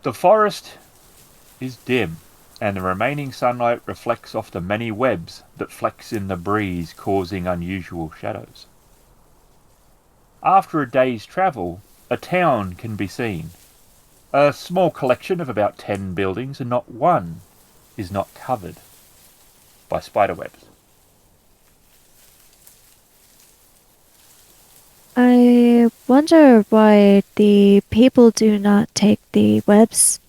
The forest is dim, and the remaining sunlight reflects off the many webs that flex in the breeze, causing unusual shadows. After a day's travel, a town can be seen. A small collection of about 10 buildings, and not one is not covered by spiderwebs. I wonder why the people do not take the webs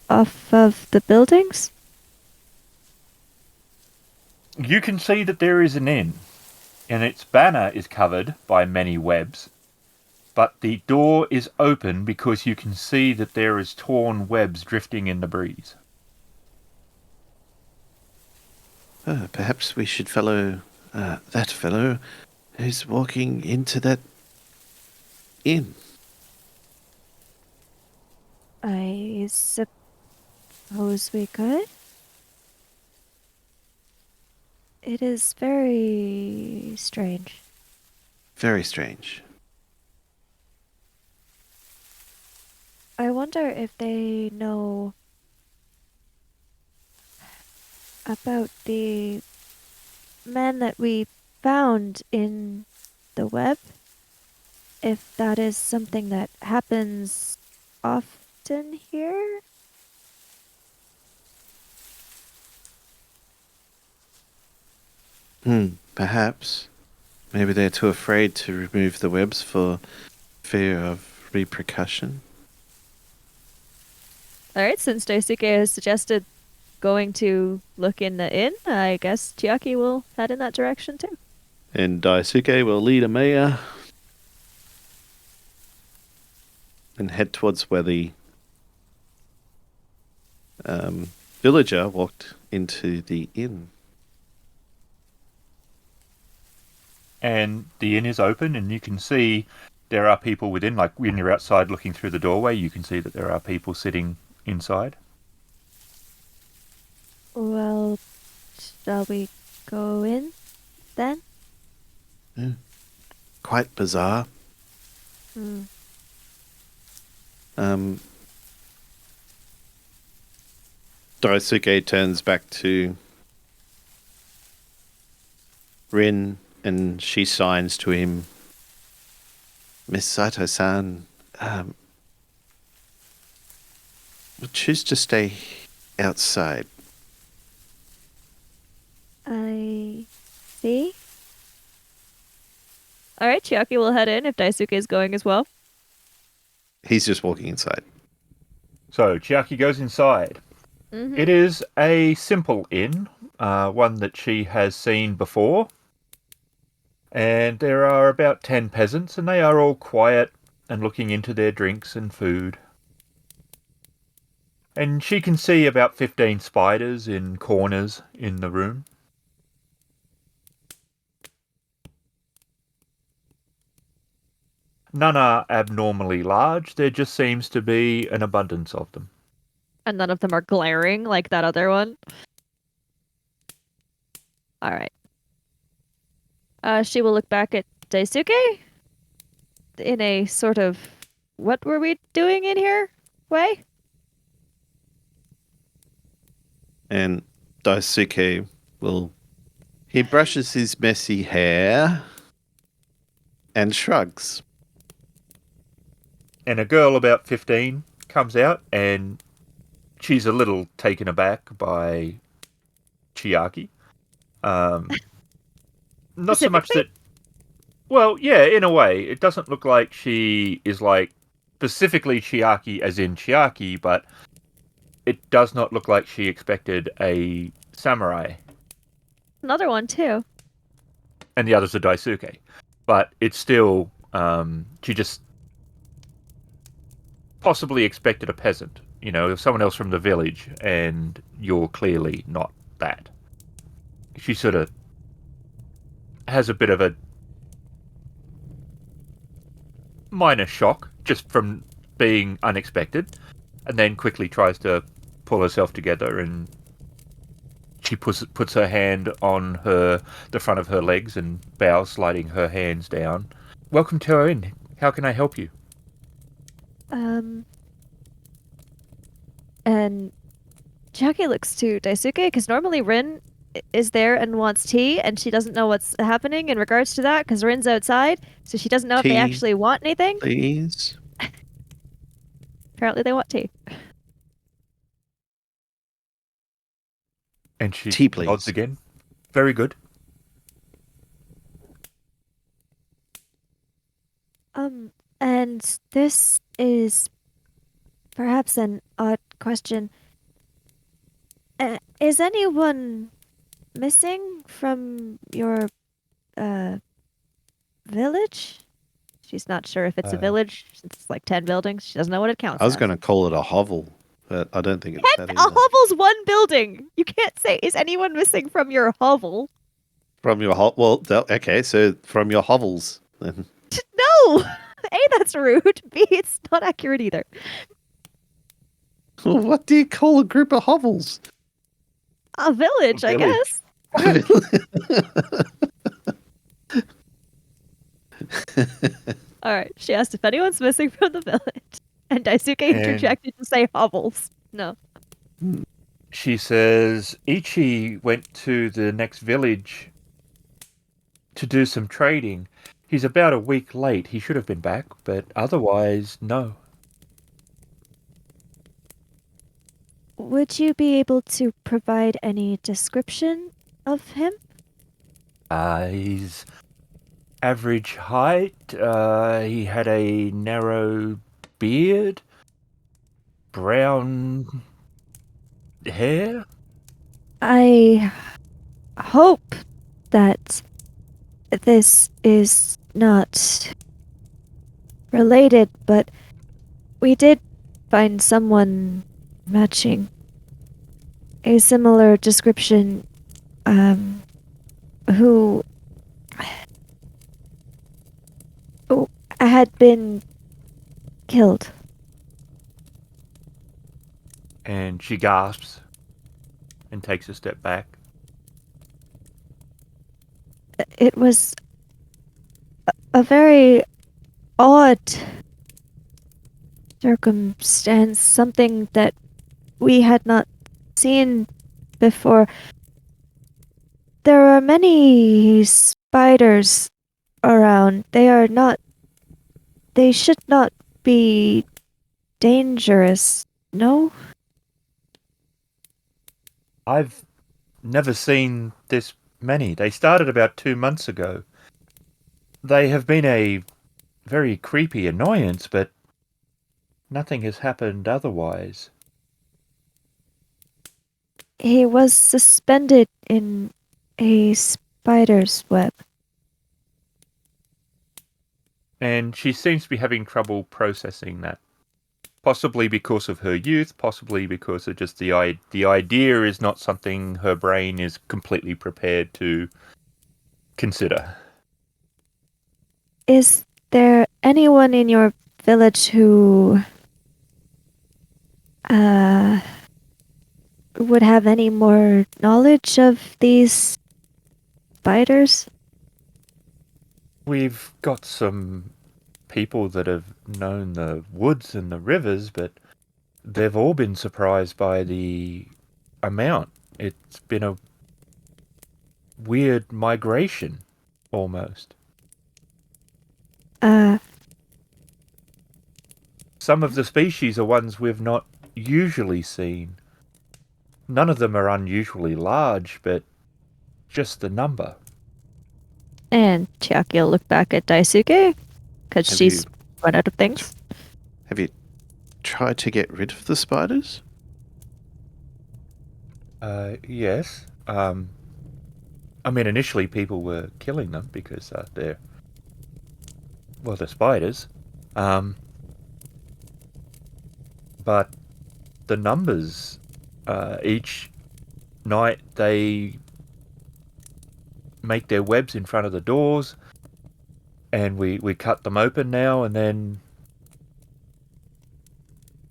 off of the buildings. You can see that there is an inn, and its banner is covered by many webs, but the door is open because you can see that there is torn webs drifting in the breeze. Perhaps we should follow that fellow who's walking into that inn. I suppose we could. It is very strange. Very strange. I wonder if they know about the man that we found in the web. If that is something that happens often here. Perhaps. Maybe they're too afraid to remove the webs for fear of repercussion. Alright, since Daisuke has suggested going to look in the inn, I guess Chiaki will head in that direction too. And Daisuke will lead Amaya and head towards where the villager walked into the inn. And the inn is open, and you can see there are people within. Like when you're outside looking through the doorway, you can see that there are people sitting inside. Well, shall we go in then? Quite bizarre. Hmm. Daisuke turns back to Rin and she signs to him. Miss Sato-san, would choose to stay outside. I see. Alright, Chiaki will head in if Daisuke is going as well. He's just walking inside. So Chiaki goes inside. Mm-hmm. It is a simple inn, one that she has seen before. And there are about 10 peasants, and they are all quiet and looking into their drinks and food. And she can see about 15 spiders in corners in the room. None are abnormally large, there just seems to be an abundance of them. And none of them are glaring like that other one. Alright. She will look back at Daisuke in a sort of, what were we doing in here way? And Daisuke will... He brushes his messy hair and shrugs. And a girl about 15 comes out, and she's a little taken aback by Chiaki. Not so much Specifically? that... Well, yeah, in a way. It doesn't look like she is like specifically Chiaki as in Chiaki, but it does not look like she expected a samurai. Another one too. And the other's a Daisuke. But it's still, she just possibly expected a peasant. You know, someone else from the village, and you're clearly not that. She sort of has a bit of a minor shock just from being unexpected, and then quickly tries to pull herself together, and she puts her hand on the front of her legs and bows, sliding her hands down. Welcome to our inn. How can I help you? Um, And Chiaki looks to Daisuke because normally Rin is there and wants tea, and she doesn't know what's happening in regards to that because Rin's outside, so she doesn't know if they Tea, actually want anything. please. Apparently, they want tea. And she Tea, please. nods again. Very good. And this is perhaps an odd question. Is anyone missing from your village? She's not sure if it's a village. It's like 10 buildings. She doesn't know what it counts I was as. going to call it a hovel, but I don't think it's that A either. hovel's one building. You can't say, is anyone missing from your hovel? From your well, okay, so from your hovels then. No! A, that's rude. B, it's not accurate either. What do you call a group of hovels? A village, I Village. guess. Alright, she asked if anyone's missing from the village. And Daisuke interjected to say hovels. No. She says Ichi went to the next village to do some trading. He's about a week late. He should have been back, but otherwise, no. Would you be able to provide any description of him? He's average height. He had a narrow beard, brown hair. I hope that this is not related, but we did find someone matching a similar description, who had been killed. And she gasps and takes a step back. It was a very odd circumstance, something that we had not seen before. There are many spiders around. They should not be dangerous, no? I've never seen this many. They started about 2 months ago. They have been a very creepy annoyance, but nothing has happened otherwise. He was suspended in a spider's web. And she seems to be having trouble processing that. Possibly because of her youth, possibly because of just the idea is not something her brain is completely prepared to consider. Is there anyone in your village who would have any more knowledge of these spiders? We've got some people that have known the woods and the rivers, but they've all been surprised by the amount. It's been a weird migration, almost. Some of the species are ones we've not usually seen. None of them are unusually large, but just the number. And Chiaki will look back at Daisuke, because she's run out of things. Have you tried to get rid of the spiders? Yes. I mean, initially people were killing them because they're spiders. But the numbers, each night they make their webs in front of the doors, and we cut them open now, and then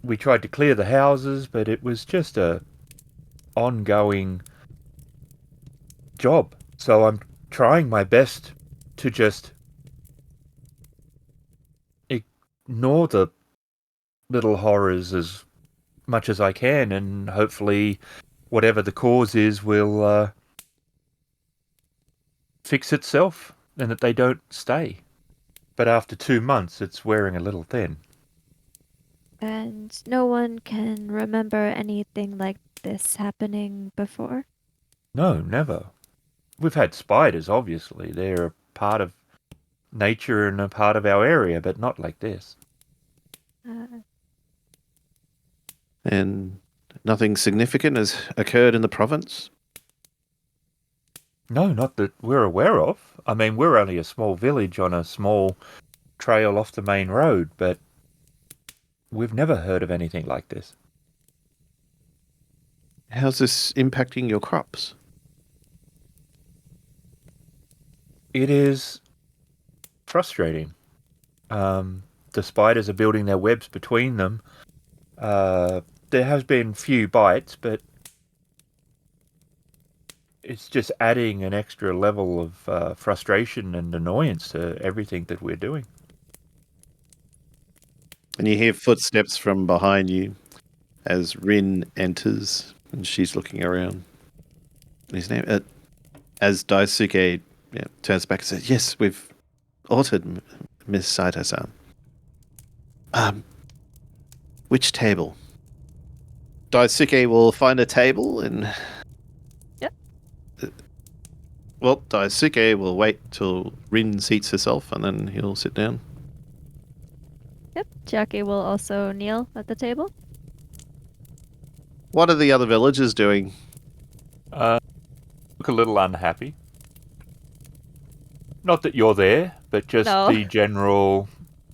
we tried to clear the houses, but it was just a ongoing job. So I'm trying my best to just ignore the little horrors as much as I can, and hopefully whatever the cause is will fix itself and that they don't stay. But after 2 months, it's wearing a little thin. And no one can remember anything like this happening before? No, never. We've had spiders, obviously. They're a part of nature and a part of our area, but not like this. Uh, And nothing significant has occurred in the province? No, not that we're aware of. I mean, we're only a small village on a small trail off the main road, but we've never heard of anything like this. How's this impacting your crops? It is frustrating. The spiders are building their webs between them. There has been few bites, but it's just adding an extra level of frustration and annoyance to everything that we're doing. And you hear footsteps from behind you as Rin enters, and she's looking around. His name, as Daisuke turns back and says, "Yes, we've altered, Miss Saito-san. Which table?" Daisuke will find a table and... Yep. Well, Daisuke will wait till Rin seats herself and then he'll sit down. yep. Chiaki will also kneel at the table. What are the other villagers doing? Look a little unhappy. Not that you're there, but just No. the general.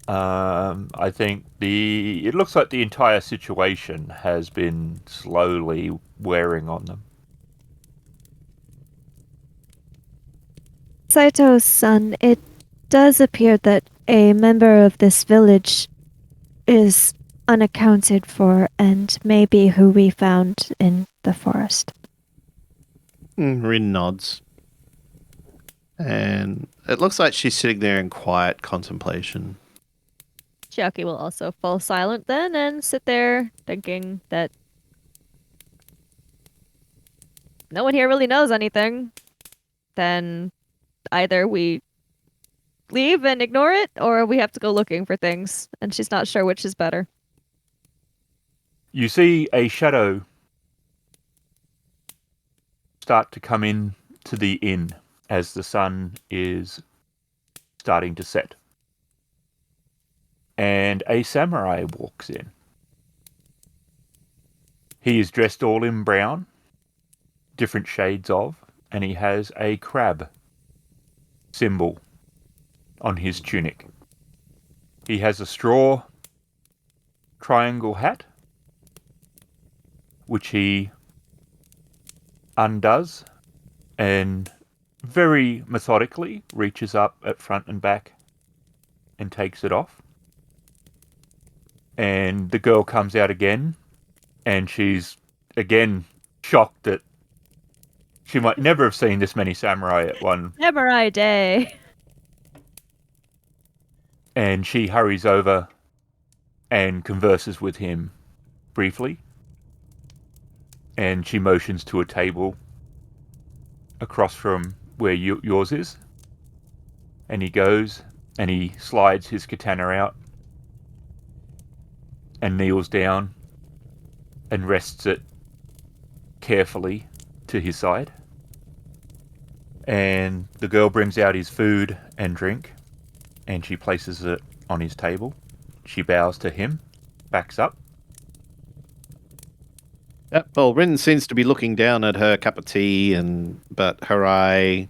I think it looks like the entire situation has been slowly wearing on them. Saito-san, it does appear that a member of this village is unaccounted for and may be who we found in the forest. Rin nods. And it looks like she's sitting there in quiet contemplation. Chiaki will also fall silent then and sit there thinking that no one here really knows anything. Then either we leave and ignore it, or we have to go looking for things, and she's not sure which is better. You see a shadow start to come in to the inn as the sun is starting to set. And a samurai walks in. He is dressed all in brown, different shades of, and he has a crab symbol on his tunic. He has a straw triangle hat, which he undoes and very methodically reaches up at front and back and takes it off. And the girl comes out again, and she's again shocked that she might never have seen this many samurai at one. Samurai Day! And she hurries over and converses with him briefly. And she motions to a table across from where yours is. And he goes and he slides his katana out and kneels down and rests it carefully to his side. And the girl brings out his food and drink and she places it on his table. She bows to him, backs up. Well, Rin seems to be looking down at her cup of tea, but her eye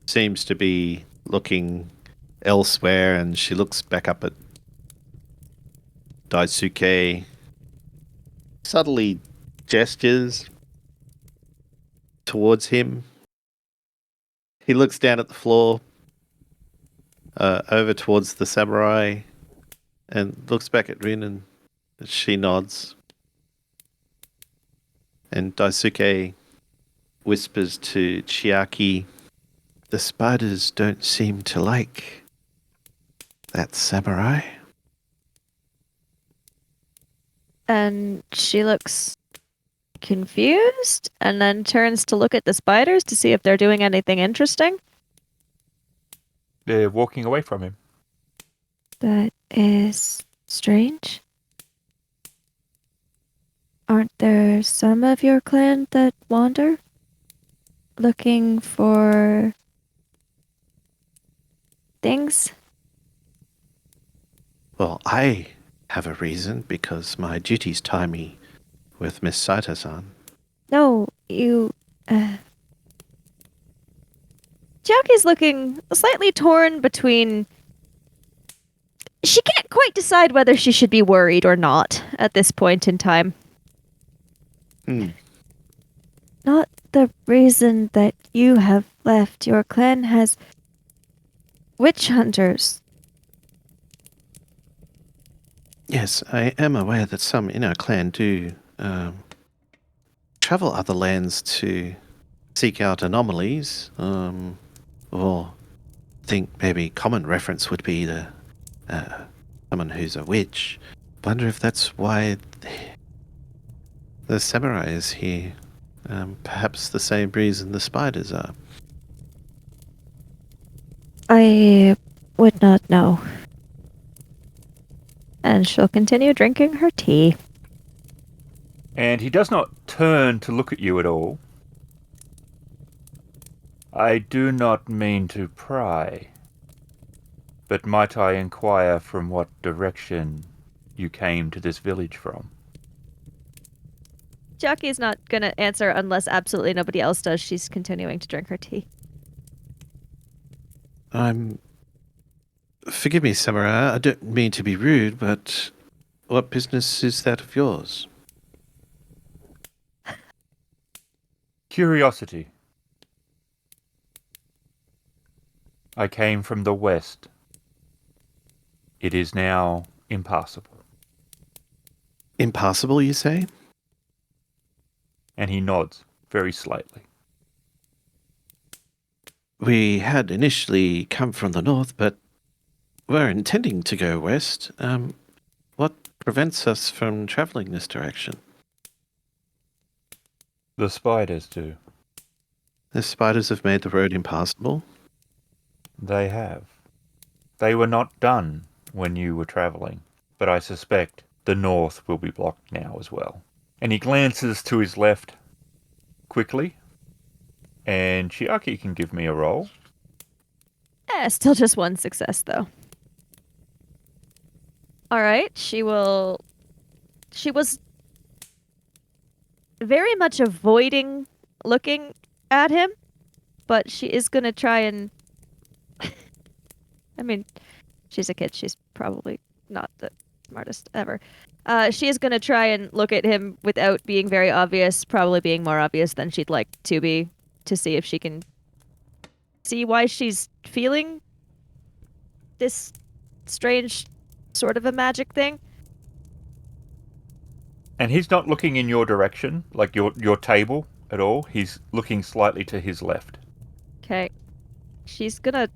seems to be looking elsewhere, and she looks back up at Daisuke, subtly gestures towards him. He looks down at the floor, over towards the samurai, and looks back at Rin, and she nods. And Daisuke whispers to Chiaki, "The spiders don't seem to like that samurai." And she looks confused and then turns to look at the spiders to see if they're doing anything interesting. They're walking away from him. That is strange. Aren't there some of your clan that wander? Looking for things? Well, I have a reason because my duties tie me with Miss Saito-san. No, you. Chiaki's looking slightly torn between. She can't quite decide whether she should be worried or not at this point in time. Not the reason that you have left. Your clan has witch hunters. Yes, I am aware that some in our clan do travel other lands to seek out anomalies, or think maybe common reference would be the someone who's a witch. Wonder if that's why the samurai is here. Perhaps the same reason the spiders are. I would not know. And she'll continue drinking her tea. And he does not turn to look at you at all. I do not mean to pry, but might I inquire from what direction you came to this village from? Chiaki's not gonna answer unless absolutely nobody else does. She's continuing to drink her tea. Forgive me, samurai, I don't mean to be rude, but what business is that of yours? Curiosity. I came from the west. It is now impassable. Impassable, you say? And he nods very slightly. We had initially come from the north, but we're intending to go west. What prevents us from traveling this direction? The spiders do. The spiders have made the road impassable. They have. They were not done when you were travelling, but I suspect the north will be blocked now as well. And he glances to his left quickly, and Chiaki can give me a roll. Still just one success, though. Alright, she was very much avoiding looking at him, but she is gonna try and... I mean, she's a kid. She's probably not the smartest ever. She is gonna try and look at him without being very obvious, probably being more obvious than she'd like to be, to see if she can see why she's feeling this strange sort of a magic thing. And he's not looking in your direction, like your table at all. He's looking slightly to his left. Okay. She's gonna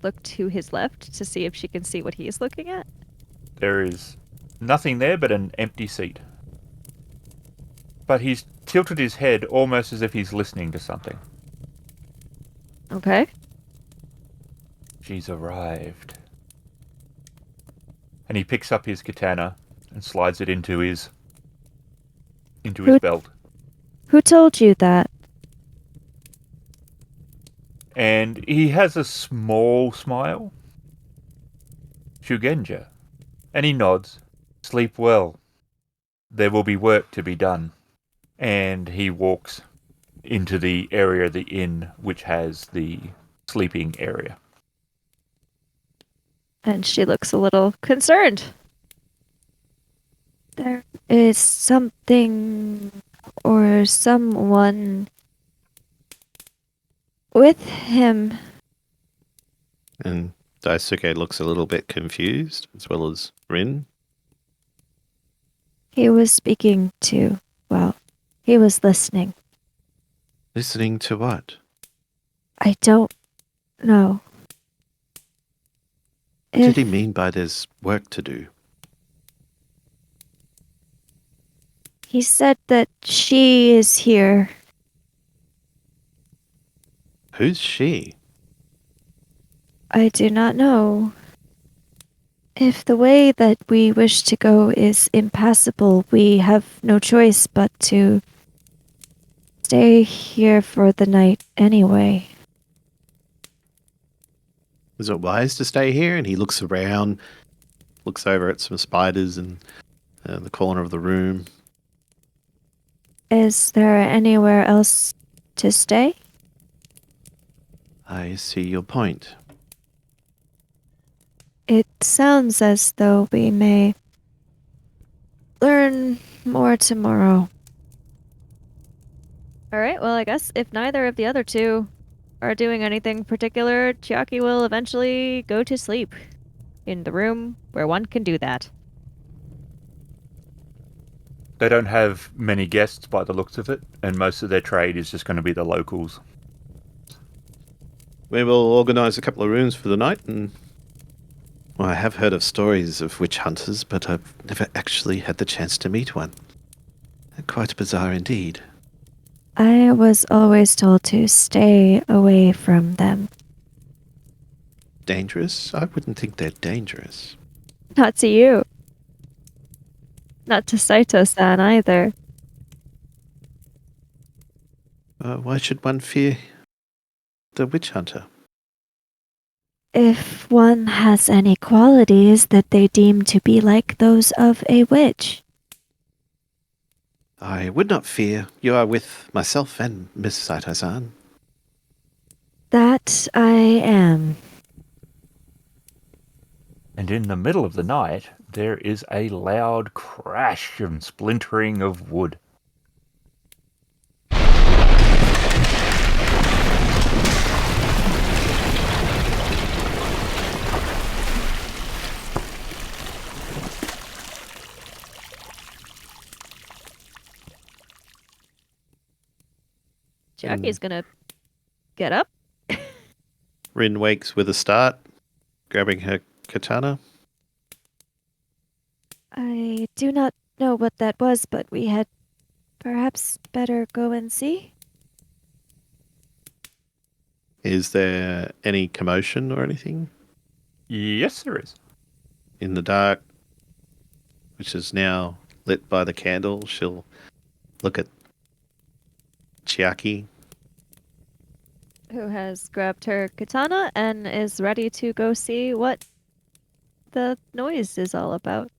look to his left to see if she can see what he is looking at. There is nothing there but an empty seat. But he's tilted his head almost as if he's listening to something. Okay. She's arrived. And he picks up his katana and slides it into his belt. Who told you that? And he has a small smile. Shugenja. And he nods. Sleep well. There will be work to be done. And he walks into the area of the inn which has the sleeping area. And she looks a little concerned. There is something or someone with him. And Daisuke looks a little bit confused, as well as Rin. He was speaking to, well, he was listening. Listening to what? I don't know. What did he mean by there's work to do? He said that she is here. Who's she? I do not know. If the way that we wish to go is impassable, we have no choice but to stay here for the night anyway. Is it wise to stay here? And he looks around, looks over at some spiders in the corner of the room. Is there anywhere else to stay? I see your point. It sounds as though we may learn more tomorrow. Alright, well, I guess if neither of the other two are doing anything particular, Chiaki will eventually go to sleep in the room where one can do that. They don't have many guests by the looks of it, and most of their trade is just going to be the locals. We will organise a couple of rooms for the night, and well, I have heard of stories of witch hunters, but I've never actually had the chance to meet one. Quite bizarre indeed. I was always told to stay away from them. Dangerous? I wouldn't think they're dangerous. Not to you. Not to Saito-san either. Why should one fear the witch hunter? If one has any qualities that they deem to be like those of a witch. I would not fear. You are with myself and Miss Saito-san. That I am. And in the middle of the night, there is a loud crash and splintering of wood. Chiaki's gonna get up. Rin wakes with a start, grabbing her katana. I do not know what that was, but we had perhaps better go and see. Is there any commotion or anything? Yes, there is. In the dark, which is now lit by the candle, she'll look at Chiaki. Who has grabbed her katana and is ready to go see what the noise is all about.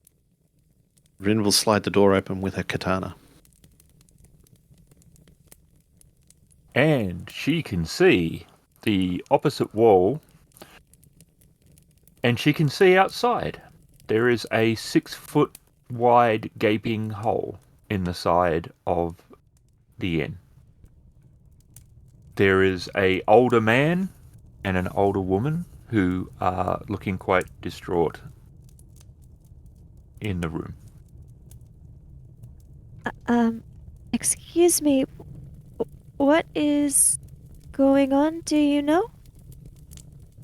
Rin will slide the door open with her katana. And she can see the opposite wall, and she can see outside. There is a 6-foot wide gaping hole in the side of the inn. There is a older man and an older woman who are looking quite distraught in the room. Excuse me, what is going on, do you know?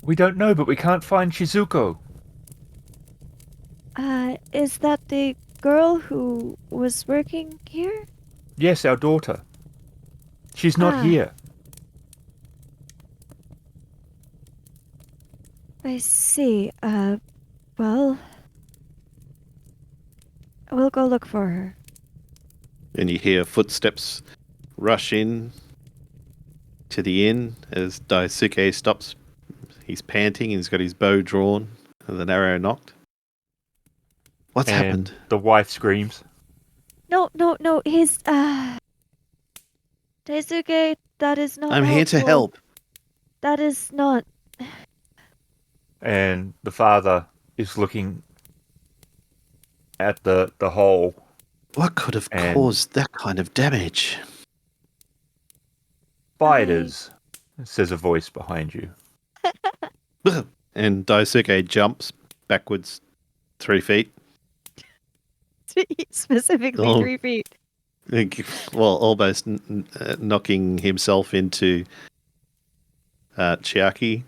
We don't know, but we can't find Shizuko. Is that the girl who was working here? Yes, our daughter. She's not here. I see. Well, we'll go look for her. And you hear footsteps rush in to the inn as Daisuke stops. He's panting and he's got his bow drawn and an arrow knocked. What's And happened? the wife screams. No, he's, Daisuke, that is not I'm here to helpful. help. That is not... And the father is looking at the hole. What could have And- caused that kind of damage? Spiders, says a voice behind you. And Daisuke jumps backwards 3 feet. Specifically Oh. 3 feet. Well, almost knocking himself into Chiaki.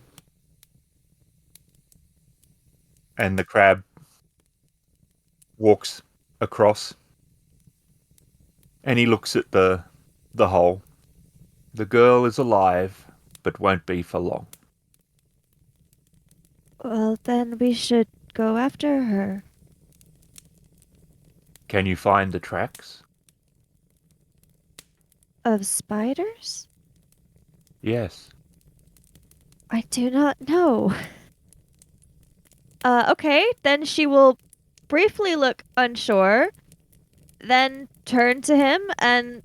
And the crab walks across And he looks at the hole. The girl is alive, but won't be for long. Well, then we should go after her. Can you find the tracks? Of spiders? Yes. I do not know. Okay, then she will briefly look unsure, then turn to him and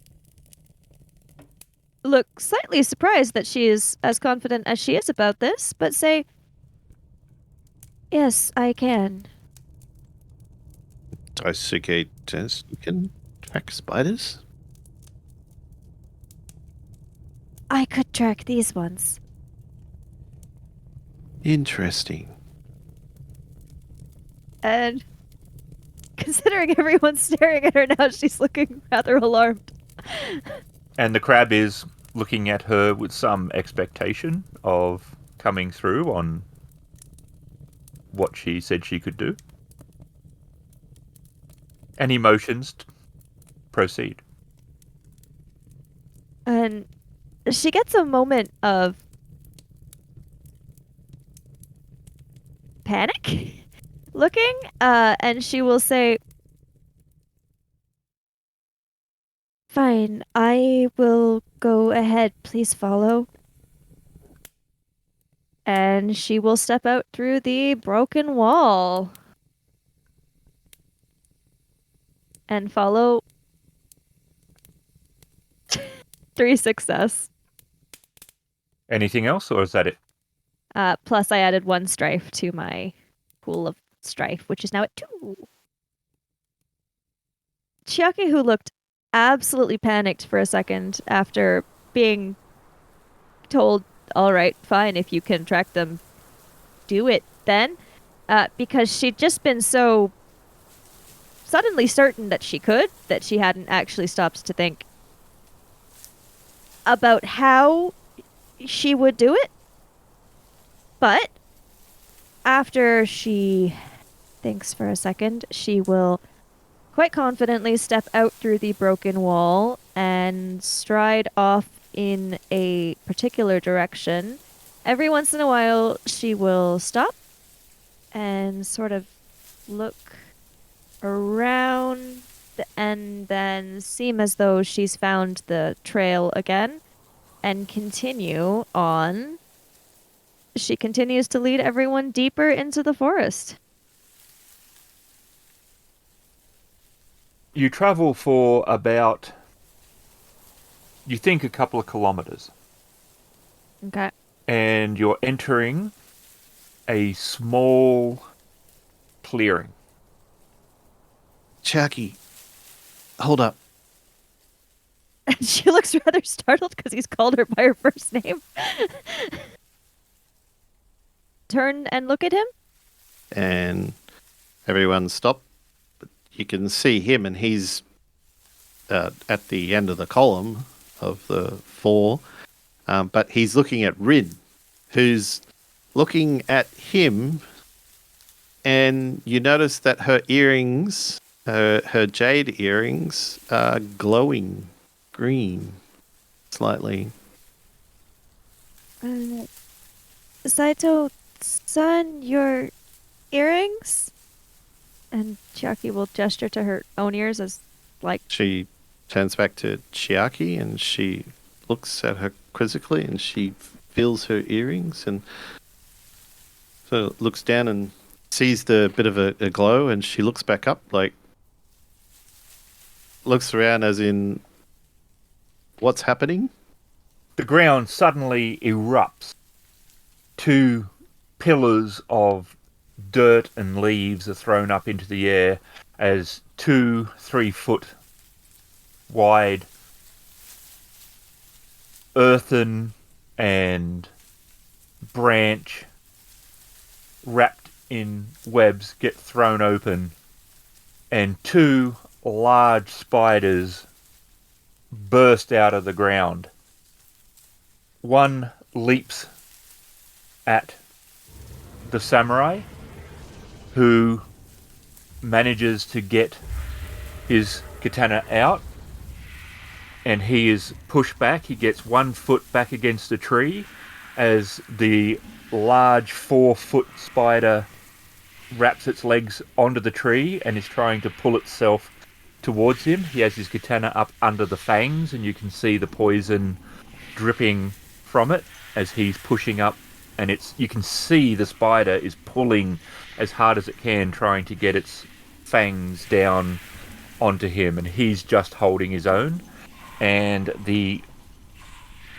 look slightly surprised that she is as confident as she is about this, but say, "Yes, I can." Daisuke says, "You can track spiders?" I could track these ones. Interesting. And considering everyone's staring at her now, she's looking rather alarmed. And the crab is looking at her with some expectation of coming through on what she said she could do. And he motions to proceed. And she gets a moment of panic looking, and she will say, "Fine, I will go ahead. Please follow." And she will step out through the broken wall and follow. 3 success. Anything else, or is that it? Plus, I added 1 strife to my pool of strife, which is now at 2. Chiaki, who looked absolutely panicked for a second after being told, "All right, fine, if you can track them, do it then," because she'd just been so suddenly certain that she could, that she hadn't actually stopped to think about how she would do it. But after she thinks for a second, she will quite confidently step out through the broken wall and stride off in a particular direction. Every once in a while, she will stop and sort of look around and then seem as though she's found the trail again and continue on. She continues to lead everyone deeper into the forest. You travel for about, you think, a couple of kilometers. Okay. And you're entering a small clearing. Chiaki, hold up. And she looks rather startled because he's called her by her first name. Turn and look at him. And everyone stop. But you can see him, and he's at the end of the column of the 4. But he's looking at Rin, who's looking at him, and you notice that her earrings, her jade earrings, are glowing green slightly. Saito-san, your earrings? And Chiaki will gesture to her own ears as, like... She turns back to Chiaki, and she looks at her quizzically, and she feels her earrings, and so looks down and sees the bit of a glow, and she looks back up, like, looks around as in, what's happening? The ground suddenly erupts. 2 pillars of dirt and leaves are thrown up into the air as 2 3-foot wide earthen and branch wrapped in webs get thrown open, and 2 large spiders burst out of the ground. One leaps at the samurai, who manages to get his katana out and he is pushed back. He gets 1 foot back against the tree as the large 4-foot spider wraps its legs onto the tree and is trying to pull itself towards him. He has his katana up under the fangs, and you can see the poison dripping from it as he's pushing up, and you can see the spider is pulling as hard as it can, trying to get its fangs down onto him, and he's just holding his own. And the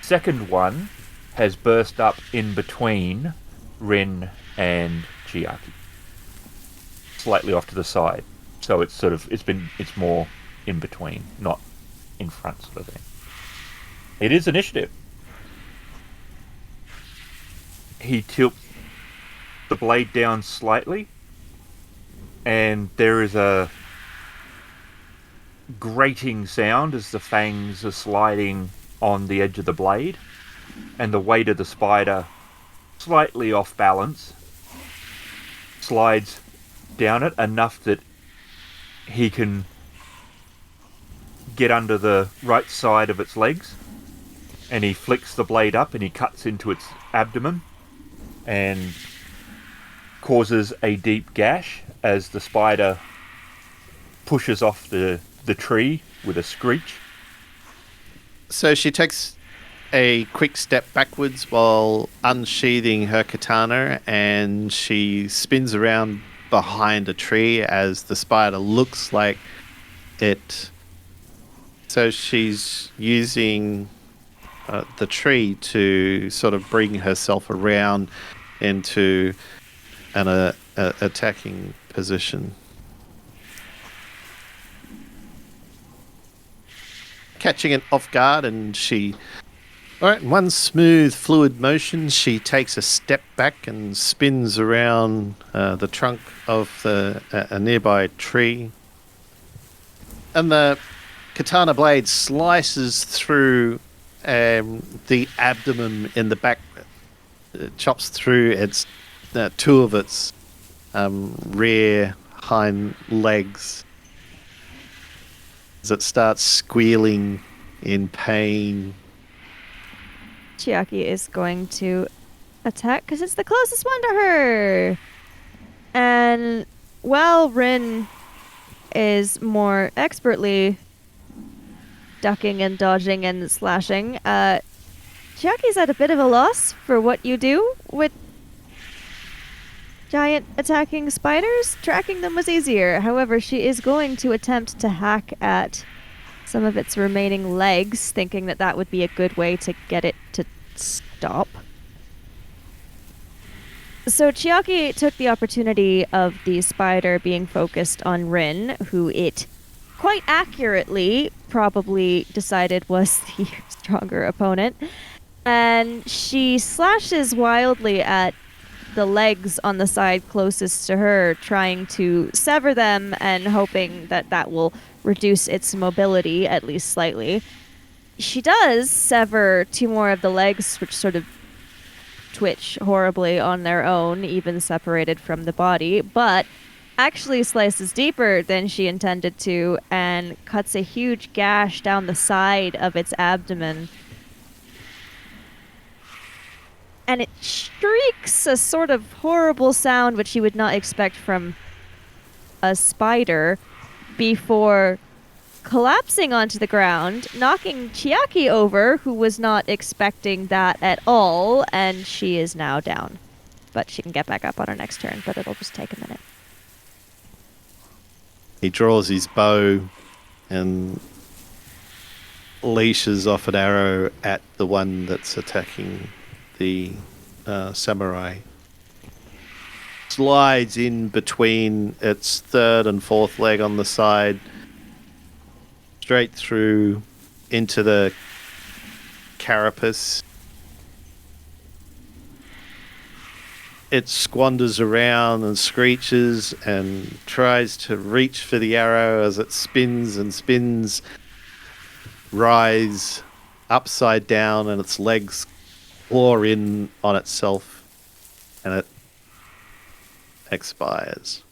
second one has burst up in between Rin and Chiaki, slightly off to the side. So it's it's more in between, not in front, sort of thing. It is initiative. He tilts the blade down slightly, and there is a grating sound as the fangs are sliding on the edge of the blade, and the weight of the spider, slightly off balance, slides down it enough that he can get under the right side of its legs, and he flicks the blade up and he cuts into its abdomen and causes a deep gash as the spider pushes off the tree with a screech. So she takes a quick step backwards while unsheathing her katana, and she spins around behind a tree as the spider looks like it. So she's using the tree to sort of bring herself around into an attacking position. Catching it off guard, and in one smooth, fluid motion, she takes a step back and spins around the trunk of a nearby tree. And the katana blade slices through the abdomen in the back. It chops through two of its rear hind legs as it starts squealing in pain. Chiaki is going to attack because it's the closest one to her. And while Rin is more expertly ducking and dodging and slashing, Chiaki's at a bit of a loss for what you do with giant attacking spiders. Tracking them was easier. However, she is going to attempt to hack at some of its remaining legs, thinking that that would be a good way to get it to stop. So Chiaki took the opportunity of the spider being focused on Rin, who it quite accurately probably decided was the stronger opponent, and she slashes wildly at the legs on the side closest to her, trying to sever them and hoping that that will reduce its mobility at least slightly. She does sever 2 more of the legs, which sort of twitch horribly on their own, even separated from the body, but actually slices deeper than she intended to and cuts a huge gash down the side of its abdomen. And it shrieks a sort of horrible sound which you would not expect from a spider before collapsing onto the ground, knocking Chiaki over, who was not expecting that at all, and she is now down. But she can get back up on her next turn, but it'll just take a minute. He draws his bow and leashes off an arrow at the one that's attacking the samurai. Slides in between its third and fourth leg on the side, straight through into the carapace. It squanders around and screeches and tries to reach for the arrow as it spins and spins, rise upside down, and its legs claw in on itself, and it expires.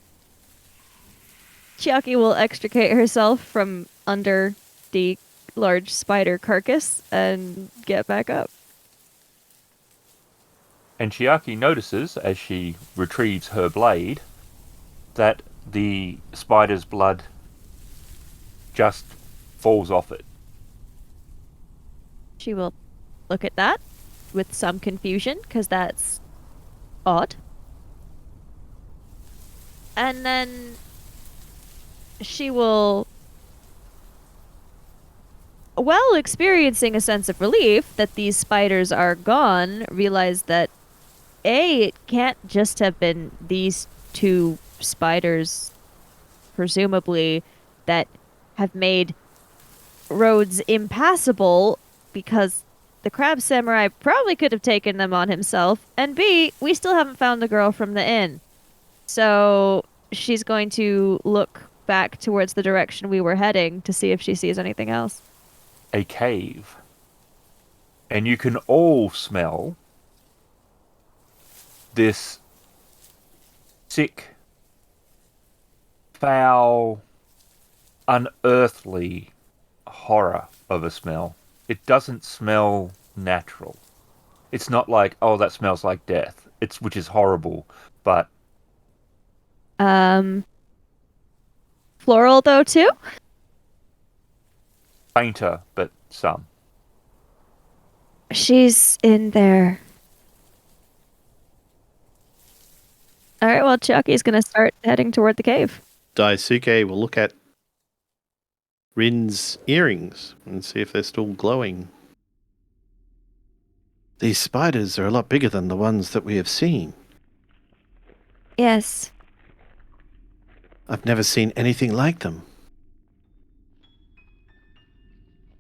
Chiaki will extricate herself from under the large spider carcass and get back up. And Chiaki notices, as she retrieves her blade, that the spider's blood just falls off it. She will look at that with some confusion, because that's odd. And then she will, while experiencing a sense of relief that these spiders are gone, realize that it can't just have been these two spiders, presumably, that have made roads impassable, because the crab samurai probably could have taken them on himself, and B, we still haven't found the girl from the inn. So she's going to look back towards the direction we were heading to see if she sees anything else. A cave. And you can all smell this sick, foul, unearthly horror of a smell. It doesn't smell natural. It's not like, oh, that smells like death. Which is horrible, but floral though too? fainter, but some. She's in there. All right, well, Chiaki's going to start heading toward the cave. Daisuke will look at Rin's earrings and see if they're still glowing. These spiders are a lot bigger than the ones that we have seen. Yes. I've never seen anything like them.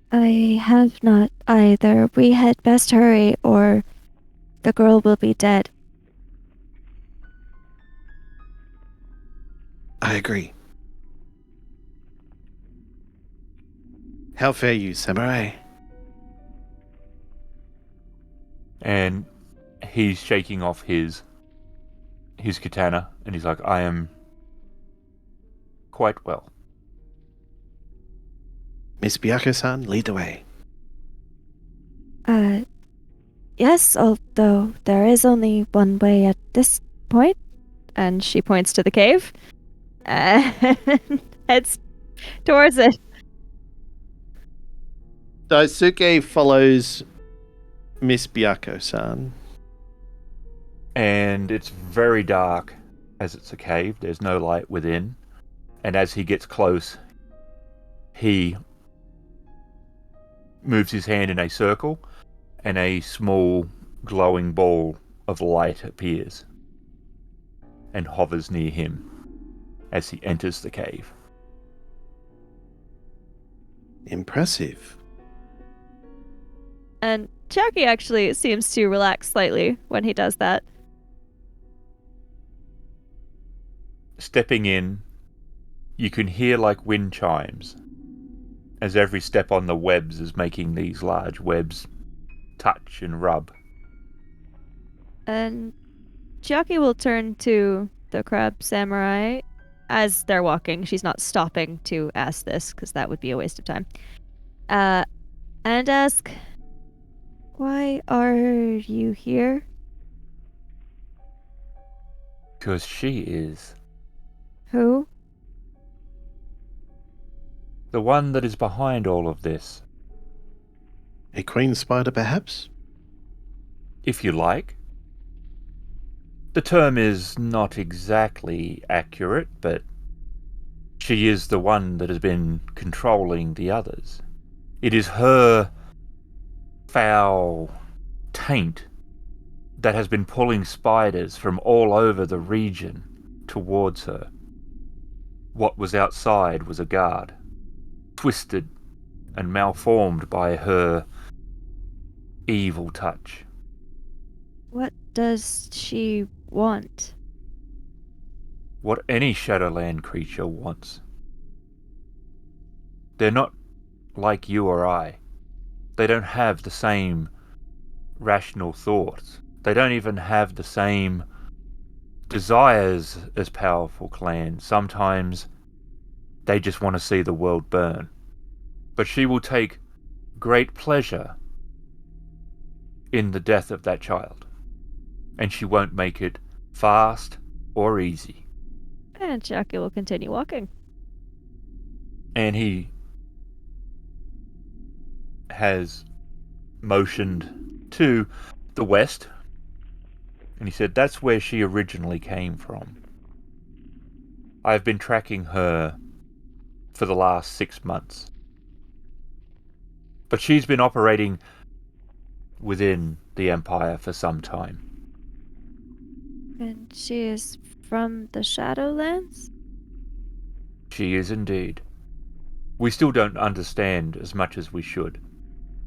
I have not either. We had best hurry or the girl will be dead. I agree. How fare you, samurai? And he's shaking off his katana, and he's like, I am quite well. Miss Byaku-san, lead the way. Yes, although there is only one way at this point. And she points to the cave and heads towards it. Daisuke follows Miss Byaku-san. And it's very dark, as it's a cave. There's no light within. And as he gets close, he moves his hand in a circle, and a small glowing ball of light appears and hovers near him as he enters the cave. Impressive. And Chiaki actually seems to relax slightly when he does that. Stepping in, you can hear like wind chimes, as every step on the webs is making these large webs touch and rub. And Chiaki will turn to the crab samurai as they're walking. She's not stopping to ask this, because that would be a waste of time. And ask, why are you here? Because she is Who? the one that is behind all of this, A queen spider, perhaps? if you like. The term is not exactly accurate, but she is the one that has been controlling the others. It is her foul taint that has been pulling spiders from all over the region towards her. What was outside was a guard, twisted and malformed by her evil touch. What does she want? What any Shadowland creature wants. They're not like you or I. They don't have the same rational thoughts. They don't even have the same desires as powerful clans. Sometimes they just want to see the world burn. But she will take great pleasure in the death of that child. And she won't make it fast or easy. And Chiaki will continue walking. And he has motioned to the west. And he said, that's where she originally came from. I've been tracking her for the last 6 months. But she's been operating within the Empire for some time. And she is from the Shadowlands? She is indeed. We still don't understand as much as we should.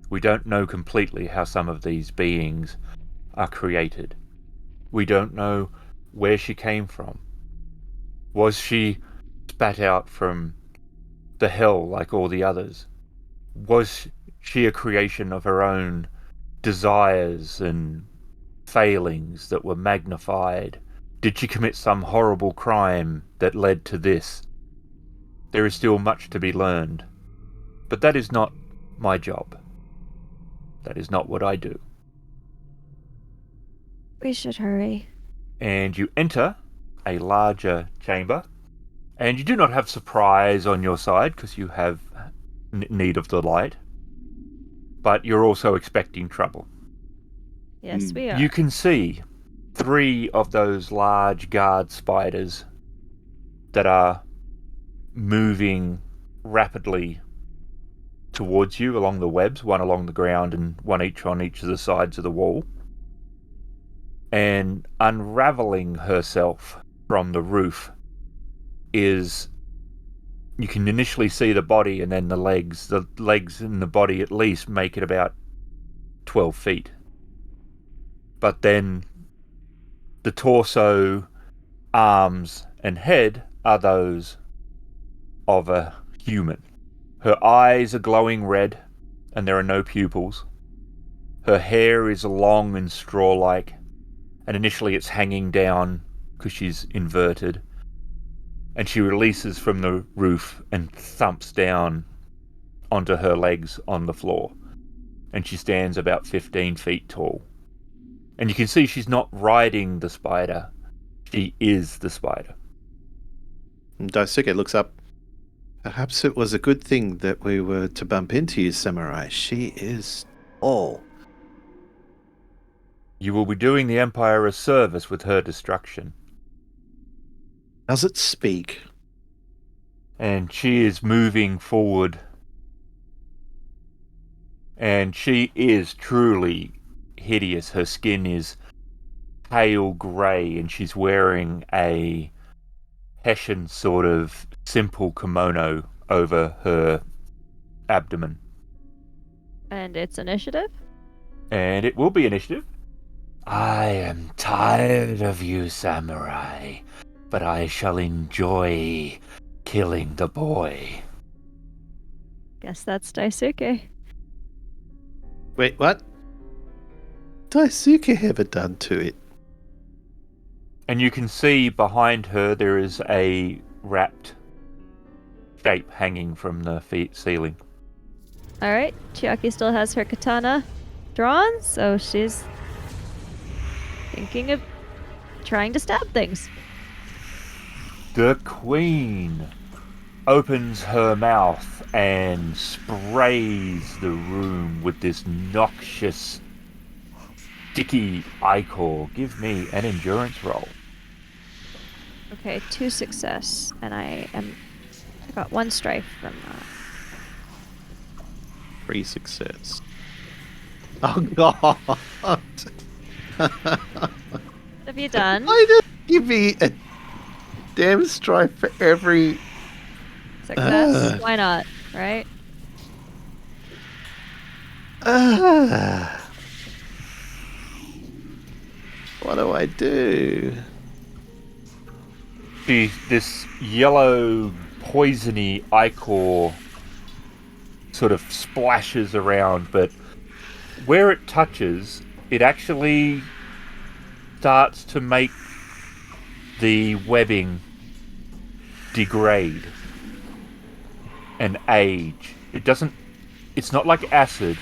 We don't know completely how some of these beings are created. We don't know where she came from. Was she spat out from the hell like all the others? Was she a creation of her own desires and failings that were magnified? Did she commit some horrible crime that led to this? There is still much to be learned. But that is not my job. That is not what I do. We should hurry. And you enter a larger chamber, and you do not have surprise on your side because you have need of the light, but you're also expecting trouble. Yes, we are. You can see 3 of those large guard spiders that are moving rapidly towards you along the webs, one along the ground and one each on each of the sides of the wall. And unraveling herself from the roof is, you can initially see the body and then the legs. The legs and the body at least make it about 12 feet. But then the torso, arms, and head are those of a human. Her eyes are glowing red, and there are no pupils. Her hair is long and straw-like, and initially it's hanging down because she's inverted. And she releases from the roof and thumps down onto her legs on the floor. And she stands about 15 feet tall. And you can see she's not riding the spider. She is the spider. And Daisuke looks up. Perhaps it was a good thing that we were to bump into you, Samurai. She is tall. You will be doing the Empire a service with her destruction. Does it speak? And she is moving forward. And she is truly hideous. Her skin is pale grey, and she's wearing a Hessian sort of simple kimono over her abdomen. And it's initiative? And it will be initiative. I am tired of you, Samurai, but I shall enjoy killing the boy. Guess that's Daisuke. Wait, what? Daisuke ever done to it? And you can see behind her there is a wrapped shape hanging from the ceiling. Alright, Chiaki still has her katana drawn, so she's thinking of trying to stab things. The Queen opens her mouth and sprays the room with this noxious, sticky ichor. Give me an endurance roll. Okay, 2 success, and I got 1 strife from 3 success. Oh God! What have you done? Why did you give me a damn strife for every Success? Why not, right? What do I do? This yellow, poisony ichor sort of splashes around, but where it touches, it actually starts to make the webbing degrade and age. It it's not like acid.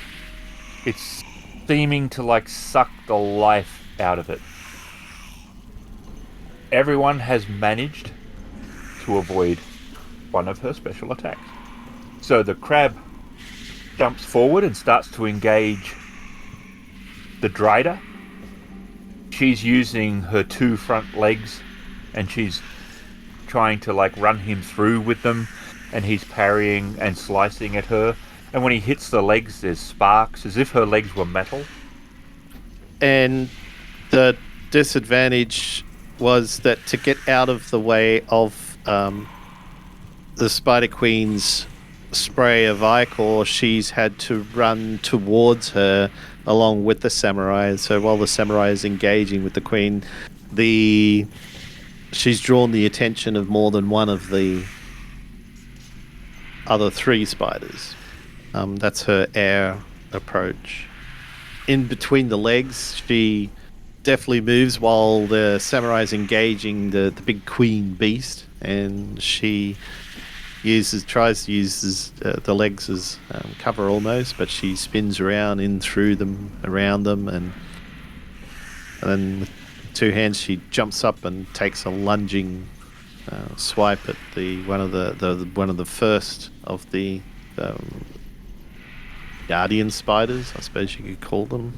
It's seeming to like suck the life out of it. Everyone has managed to avoid one of her special attacks. So the crab jumps forward and starts to engage the Drider. She's using her 2 front legs and she's trying to like run him through with them, and he's parrying and slicing at her. And when he hits the legs, there's sparks as if her legs were metal. And the disadvantage was that to get out of the way of the Spider Queen's spray of Ichor, she's had to run towards her along with the samurai. So while the samurai is engaging with the queen, she's drawn the attention of more than one of the other 3 spiders. That's her air approach. In between the legs, she deftly moves while the samurai is engaging the big queen beast, and she tries to use the legs as cover almost, but she spins around in through them, around them, and then with 2 hands she jumps up and takes a lunging swipe at one of the first of the guardian spiders, I suppose you could call them.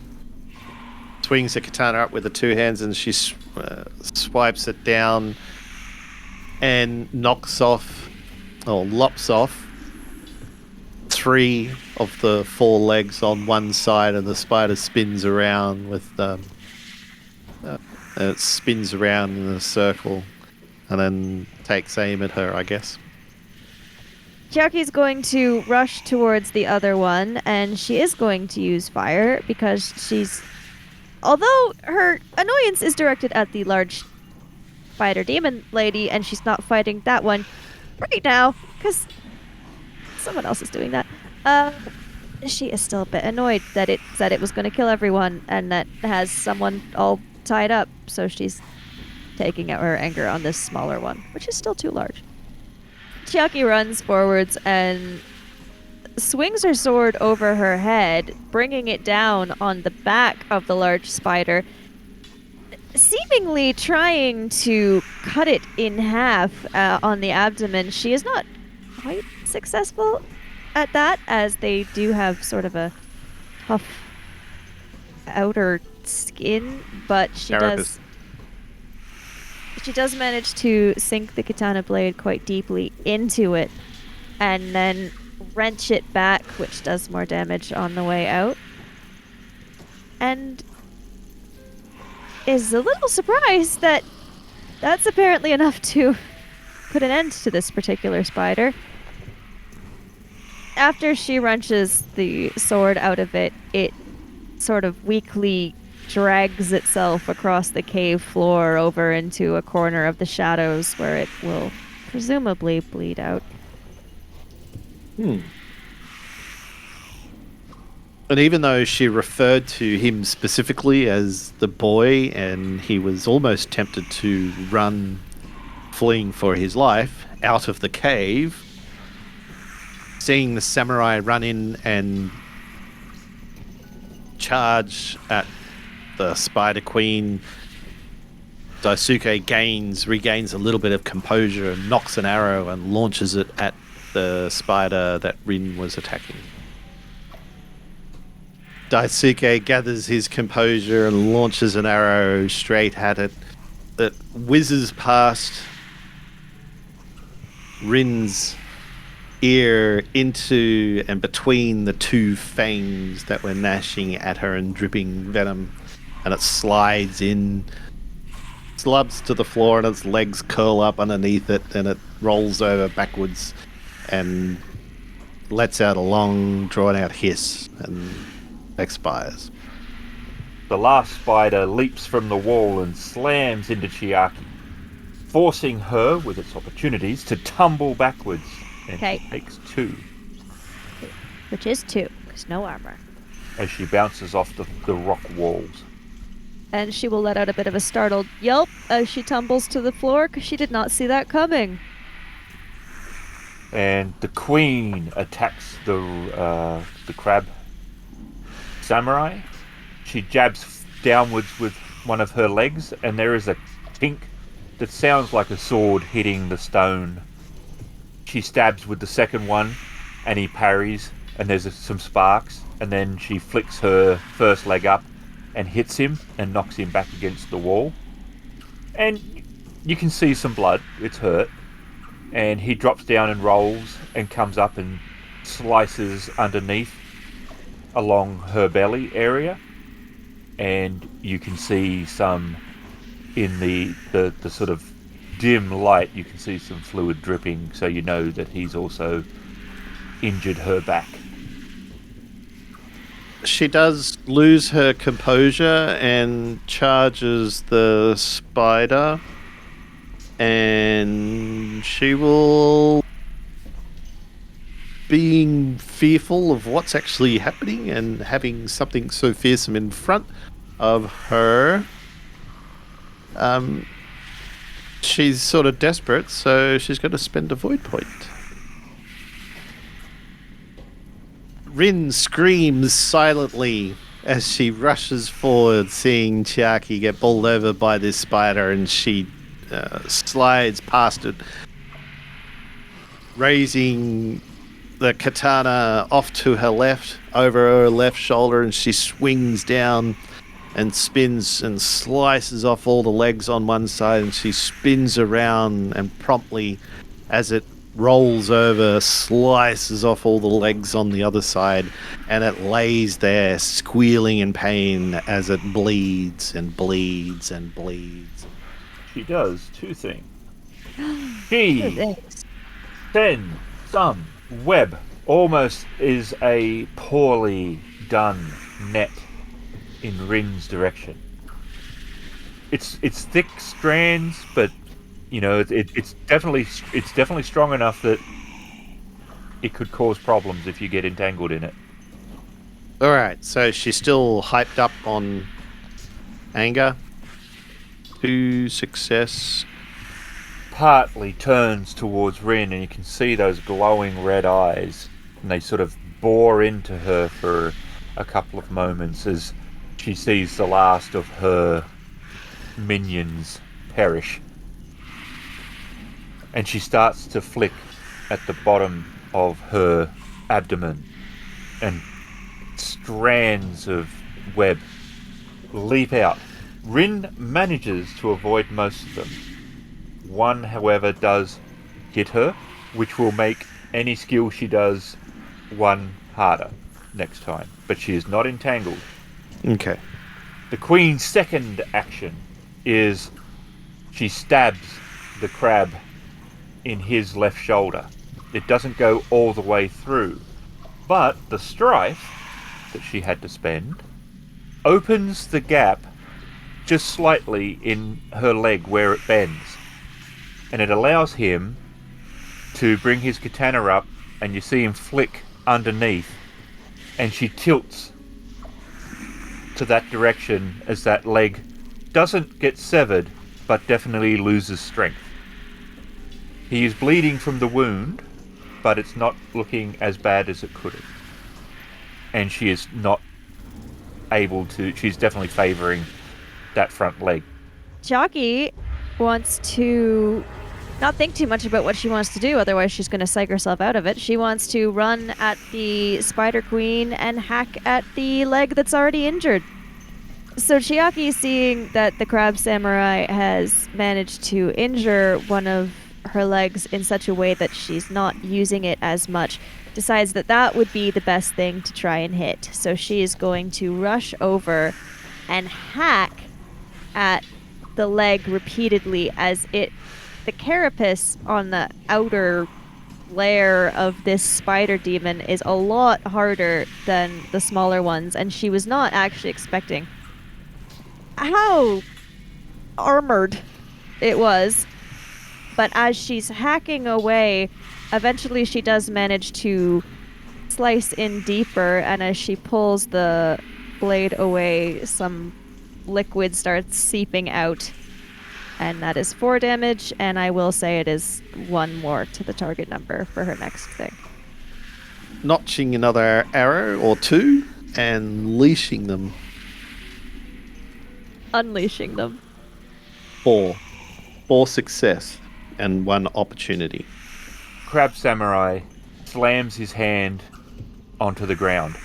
Swings the katana up with the 2 hands and she swipes it down and lops off 3 of the 4 legs on one side, and the spider spins around it spins around in a circle and then takes aim at her, I guess. Chiaki's going to rush towards the other one, and she is going to use fire because although her annoyance is directed at the large spider demon lady, and she's not fighting that one right now because someone else is doing that. She is still a bit annoyed that it said it was going to kill everyone and that has someone all tied up, so she's taking out her anger on this smaller one, which is still too large. Chiaki runs forwards and swings her sword over her head, bringing it down on the back of the large spider, seemingly trying to cut it in half on the abdomen. She is not quite successful at that, as they do have sort of a tough outer skin, but she does manage to sink the katana blade quite deeply into it and then wrench it back, which does more damage on the way out, and is a little surprised that that's apparently enough to put an end to this particular spider. After she wrenches the sword out of it, it sort of weakly drags itself across the cave floor over into a corner of the shadows where it will presumably bleed out. And even though she referred to him specifically as the boy, and he was almost tempted to run, fleeing for his life, out of the cave, seeing the samurai run in and charge at the Spider Queen, Daisuke regains a little bit of composure and nocks an arrow and launches it at the spider that Rin was attacking. Daisuke gathers his composure and launches an arrow straight at it that whizzes past Rin's ear into and between the 2 fangs that were gnashing at her and dripping venom, and it slides in, slubs to the floor, and its legs curl up underneath it, and it rolls over backwards and lets out a long drawn out hiss and expires. The last spider leaps from the wall and slams into Chiaki, forcing her, with its opportunities, to tumble backwards, and she takes 2. Which is 2, because no armor. As she bounces off the rock walls. And she will let out a bit of a startled yelp as she tumbles to the floor, because she did not see that coming. and the queen attacks the crab samurai. She jabs downwards with one of her legs, and there is a tink that sounds like a sword hitting the stone. She stabs with the second one, and he parries, and there's some sparks, and then she flicks her first leg up and hits him and knocks him back against the wall. And you can see some blood. It's hurt. And he drops down and rolls and comes up and slices underneath along her belly area. And you can see some, in the sort of dim light, you can see some fluid dripping, so you know that he's also injured her back. She does lose her composure and charges the spider, and she will, being fearful of what's actually happening and having something so fearsome in front of her, she's sort of desperate, so she's going to spend a void point. Rin screams silently as she rushes forward, seeing Chiaki get bowled over by this spider, and she slides past it, raising the katana off to her left, over her left shoulder, and she swings down and spins and slices off all the legs on one side, and she spins around and promptly, as it rolls over, slices off all the legs on the other side, and it lays there squealing in pain as it bleeds and bleeds and bleeds. She does two things. She sends some web, almost is a poorly done net in Rin's direction. It's thick strands, but you know it's definitely strong enough that it could cause problems if you get entangled in it. All right, so she's still hyped up on anger. 2 success. Partly turns towards Rin, and you can see those glowing red eyes, and they sort of bore into her for a couple of moments as she sees the last of her minions perish. And she starts to flick at the bottom of her abdomen, and strands of web leap out. Rin manages to avoid most of them. One, however, does hit her, which will make any skill she does one harder next time. But she is not entangled. Okay. The Queen's second action is she stabs the crab in his left shoulder. It doesn't go all the way through, but the strife that she had to spend opens the gap just slightly in her leg where it bends, and it allows him to bring his katana up, and you see him flick underneath, and she tilts to that direction as that leg doesn't get severed but definitely loses strength. He is bleeding from the wound, but it's not looking as bad as it could have. And she is not able to... She's definitely favouring that front leg. Chiaki wants to not think too much about what she wants to do, otherwise she's going to psych herself out of it. She wants to run at the Spider Queen and hack at the leg that's already injured. So Chiaki, seeing that the Crab Samurai has managed to injure one of her legs in such a way that she's not using it as much, decides that that would be the best thing to try and hit. So she is going to rush over and hack at the leg repeatedly as the carapace on the outer layer of this spider demon is a lot harder than the smaller ones, and she was not actually expecting how armored it was. But as she's hacking away, eventually she does manage to slice in deeper, and as she pulls the blade away, some liquid starts seeping out. And that is 4 damage, and I will say it is 1 more to the target number for her next thing. Notching another arrow or 2 and leashing them. Unleashing them. 4. 4 success and 1 opportunity. Crab Samurai slams his hand onto the ground.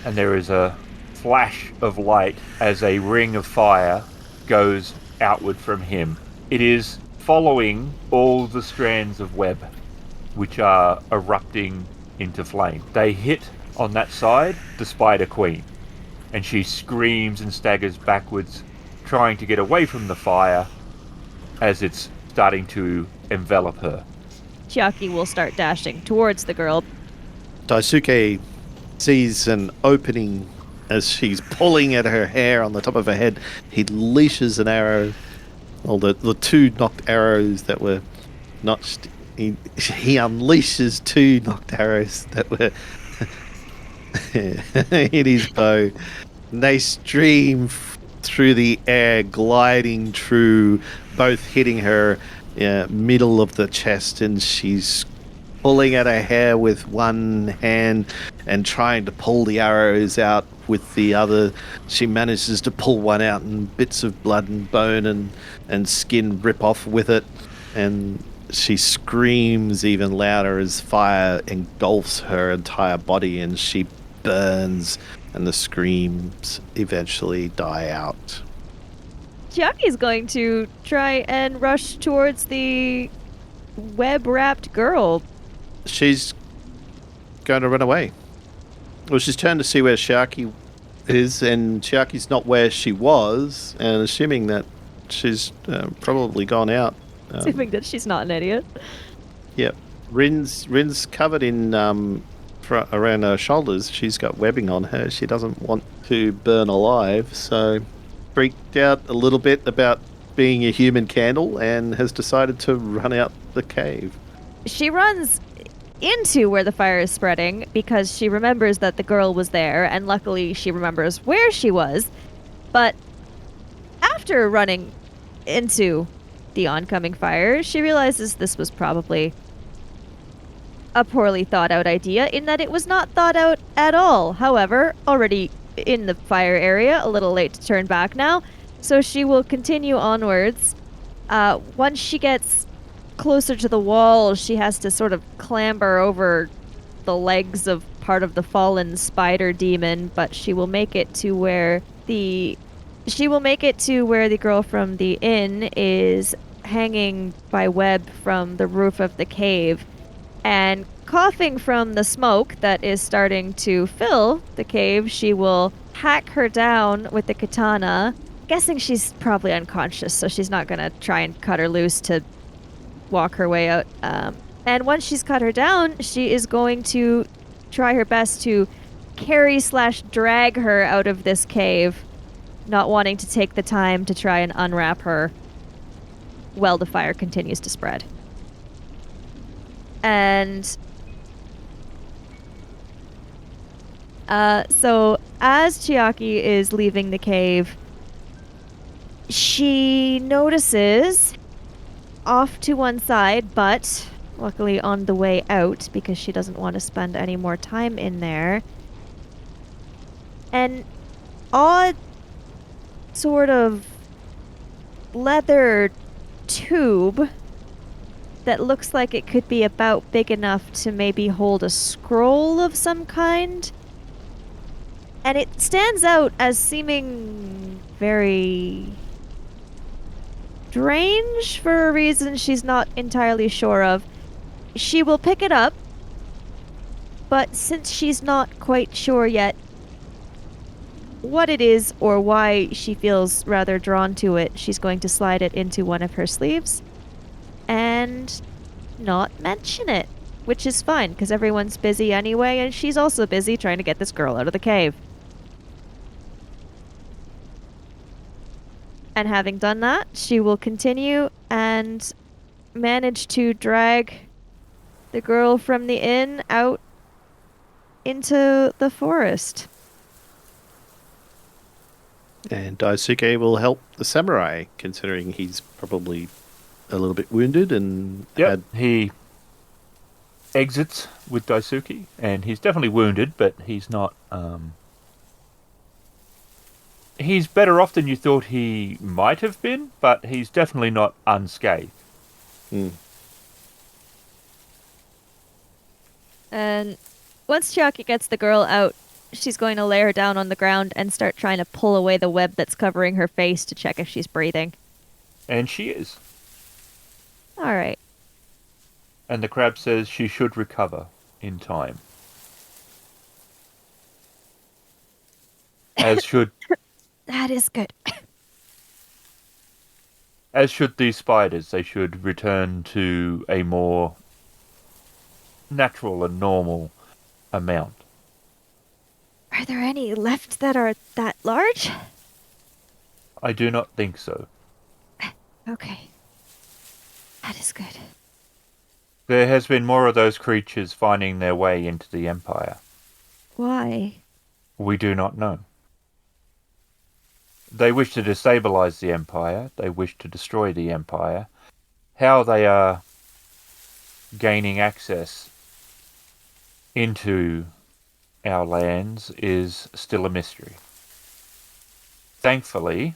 And there is a flash of light as a ring of fire goes outward from him. It is following all the strands of web which are erupting into flame. They hit on that side the Spider Queen, and she screams and staggers backwards, trying to get away from the fire as it's starting to envelop her. Chiaki will start dashing towards the girl. Daisuke sees an opening as she's pulling at her hair on the top of her head. He leashes an arrow. Well, the 2 knocked arrows that were notched. He unleashes 2 knocked arrows that were in his bow. And they stream through the air, gliding through, both hitting her middle of the chest, and she's pulling at her hair with one hand and trying to pull the arrows out with the other. She manages to pull one out, and bits of blood and bone and skin rip off with it, and she screams even louder as fire engulfs her entire body, and she burns, and the screams eventually die out. Chiaki's going to try and rush towards the web-wrapped girl. She's going to run away. Well, she's turned to see where Chiaki is, and Chiaki's not where she was, and assuming that she's probably gone out. Assuming that she's not an idiot. Yep. Rin's covered in around her shoulders. She's got webbing on her. She doesn't want to burn alive, so freaked out a little bit about being a human candle and has decided to run out the cave. She runs into where the fire is spreading because she remembers that the girl was there, and luckily she remembers where she was. But after running into the oncoming fire, she realizes this was probably a poorly thought out idea, in that it was not thought out at all. However, already in the fire area, a little late to turn back now, so she will continue onwards. Once she gets closer to the wall, she has to sort of clamber over the legs of part of the fallen spider demon, but she will make it to where the girl from the inn is hanging by web from the roof of the cave, and coughing from the smoke that is starting to fill the cave, she will hack her down with the katana. Guessing she's probably unconscious, so she's not gonna try and cut her loose to walk her way out. And once she's cut her down, she is going to try her best to carry/drag her out of this cave, not wanting to take the time to try and unwrap her while the fire continues to spread. And so as Chiaki is leaving the cave, she notices off to one side, but luckily on the way out, because she doesn't want to spend any more time in there, an odd sort of leather tube that looks like it could be about big enough to maybe hold a scroll of some kind. And it stands out as seeming very strange for a reason she's not entirely sure of. She will pick it up, but since she's not quite sure yet what it is or why she feels rather drawn to it, she's going to slide it into one of her sleeves and not mention it, which is fine because everyone's busy anyway, and she's also busy trying to get this girl out of the cave. And having done that, she will continue and manage to drag the girl from the inn out into the forest. And Daisuke will help the samurai, considering he's probably a little bit wounded and Yep. He exits with Daisuke, and he's definitely wounded, but he's not. He's better off than you thought he might have been, but he's definitely not unscathed. And once Chiaki gets the girl out, she's going to lay her down on the ground and start trying to pull away the web that's covering her face to check if she's breathing. And she is. All right. And the crab says she should recover in time. As should That is good. as should these spiders. They should return to a more natural and normal amount. Are there any left that are that large? I do not think so. Okay. That is good. There has been more of those creatures finding their way into the Empire. Why? We do not know. They wish to destabilize the Empire. They wish to destroy the Empire. How they are gaining access into our lands is still a mystery. Thankfully,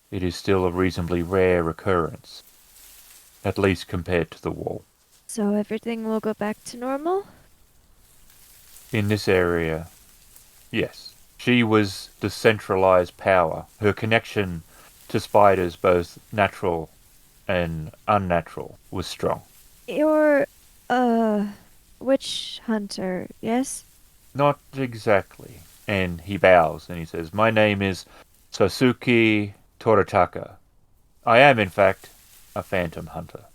it is still a reasonably rare occurrence, at least compared to the wall. So everything will go back to normal? In this area, yes. She was the centralized power. Her connection to spiders, both natural and unnatural, was strong. You're witch hunter, yes? Not exactly. And he bows and he says, "My name is Sasuke Toritaka. I am, in fact, a phantom hunter.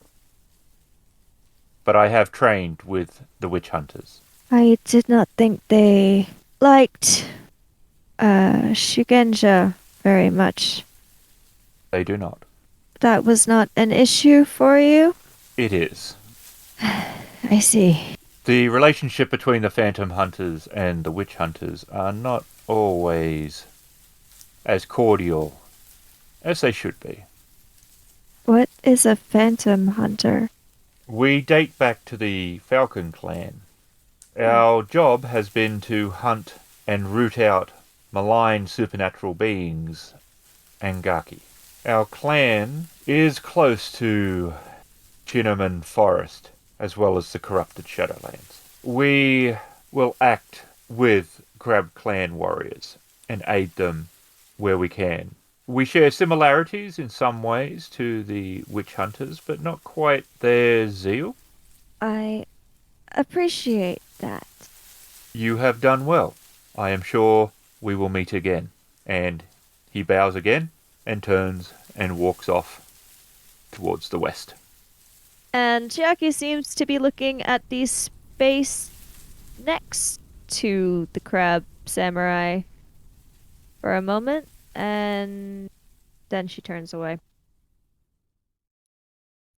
But I have trained with the witch hunters." I did not think they liked Shugenja very much. They do not. That was not an issue for you? It is. I see. The relationship between the phantom hunters and the witch hunters are not always as cordial as they should be. What is a phantom hunter? We date back to the Falcon clan. Our job has been to hunt and root out malign supernatural beings, Angaki. Our clan is close to Chinaman Forest, as well as the corrupted Shadowlands. We will act with Crab Clan warriors and aid them where we can. We share similarities in some ways to the witch hunters, but not quite their zeal. I appreciate that. You have done well. I am sure we will meet again. And he bows again and turns and walks off towards the west. And Chiaki seems to be looking at the space next to the crab samurai for a moment, and then she turns away.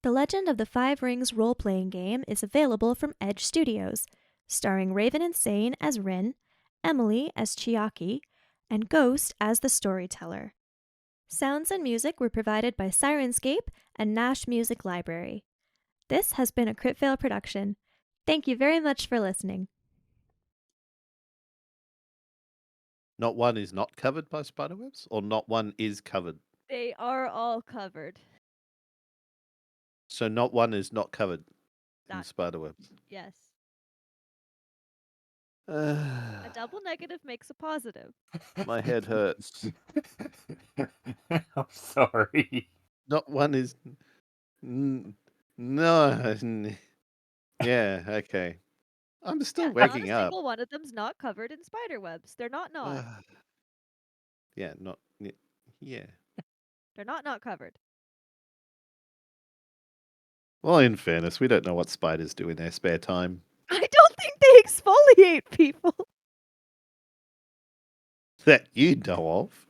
The Legend of the Five Rings role-playing game is available from Edge Studios, starring RavenInsane as Rin, Emily as Chiaki, and Ghost as the storyteller. Sounds and music were provided by Sirenscape and Nash Music Library. This has been a Critfail production. Thank you very much for listening. Not one is not covered by spiderwebs, or not one is covered. They are all covered. So not one is not covered in Not- spiderwebs. Yes. A double negative makes a positive. My head hurts. I'm sorry. Not one is. No. Yeah. Okay. I'm still Yeah, waking not a up. single one of them's not covered in spider webs. They're not. Yeah. Not. Yeah. They're not covered. Well, in fairness, we don't know what spiders do in their spare time. I don't think they exfoliate people. That you know of.